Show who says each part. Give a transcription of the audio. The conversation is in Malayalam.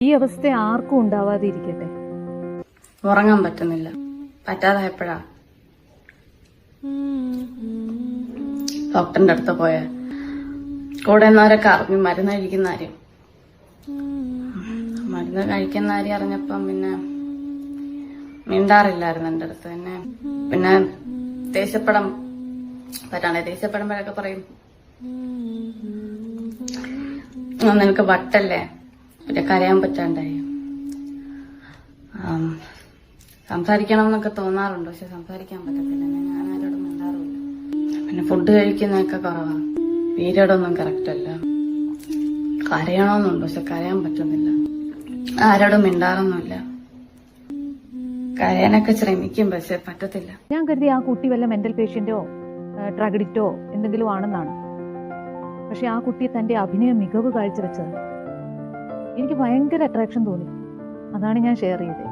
Speaker 1: ഈ അവസ്ഥ ആർക്കും ഉണ്ടാവാതിരിക്കട്ടെ.
Speaker 2: ഉറങ്ങാൻ പറ്റുന്നില്ല. പറ്റാതായപ്പോഴാ ഡോക്ടറിന്റെ അടുത്ത് പോയ കൂടെ നിന്നവരൊക്കെ അറിഞ്ഞു മരുന്ന് കഴിക്കുന്ന കാര്യം. മരുന്ന് കഴിക്കുന്ന കാര്യം അറിഞ്ഞപ്പം പിന്നെ മിണ്ടാറില്ലായിരുന്നു എൻ്റെ അടുത്ത് തന്നെ. പിന്നെ ദേഷ്യപ്പെടാൻ പറ്റാണ്ടേ, ദേഷ്യപ്പെടുമ്പോഴൊക്കെ പറയും നിനക്ക് വട്ടല്ലേ, പിന്നെ കരയാൻ പറ്റാണ്ടായി. സംസാരിക്കണം എന്നൊക്കെ തോന്നാറുണ്ട്, പക്ഷെ സംസാരിക്കാൻ പറ്റത്തില്ല. ഞാൻ ആരോടും മിണ്ടാറുമില്ല. പിന്നെ ഫുഡ് കഴിക്കുന്നതൊക്കെ കുറവാണ്. പീരിയഡൊന്നും കറക്റ്റ് അല്ല. കരയണമെന്നുണ്ട്, പക്ഷെ കരയാൻ പറ്റുന്നില്ല. ആരോടും മിണ്ടാറൊന്നുമില്ല. കരയാനൊക്കെ ശ്രമിക്കും, പക്ഷെ പറ്റത്തില്ല.
Speaker 1: ഞാൻ കരുതി ആ കുട്ടി വല്ല മെന്റൽ പേഷ്യന്റോ ഡ്രഗ് അഡിക്റ്റോ എന്തെങ്കിലും ആണെന്നാണ്. പക്ഷെ ആ കുട്ടി തന്റെ അഭിനയ മികവ് കാഴ്ചവെച്ചത് എനിക്ക് ഭയങ്കര അട്രാക്ഷൻ തോന്നി. അതാണ് ഞാൻ ഷെയർ ചെയ്തത്.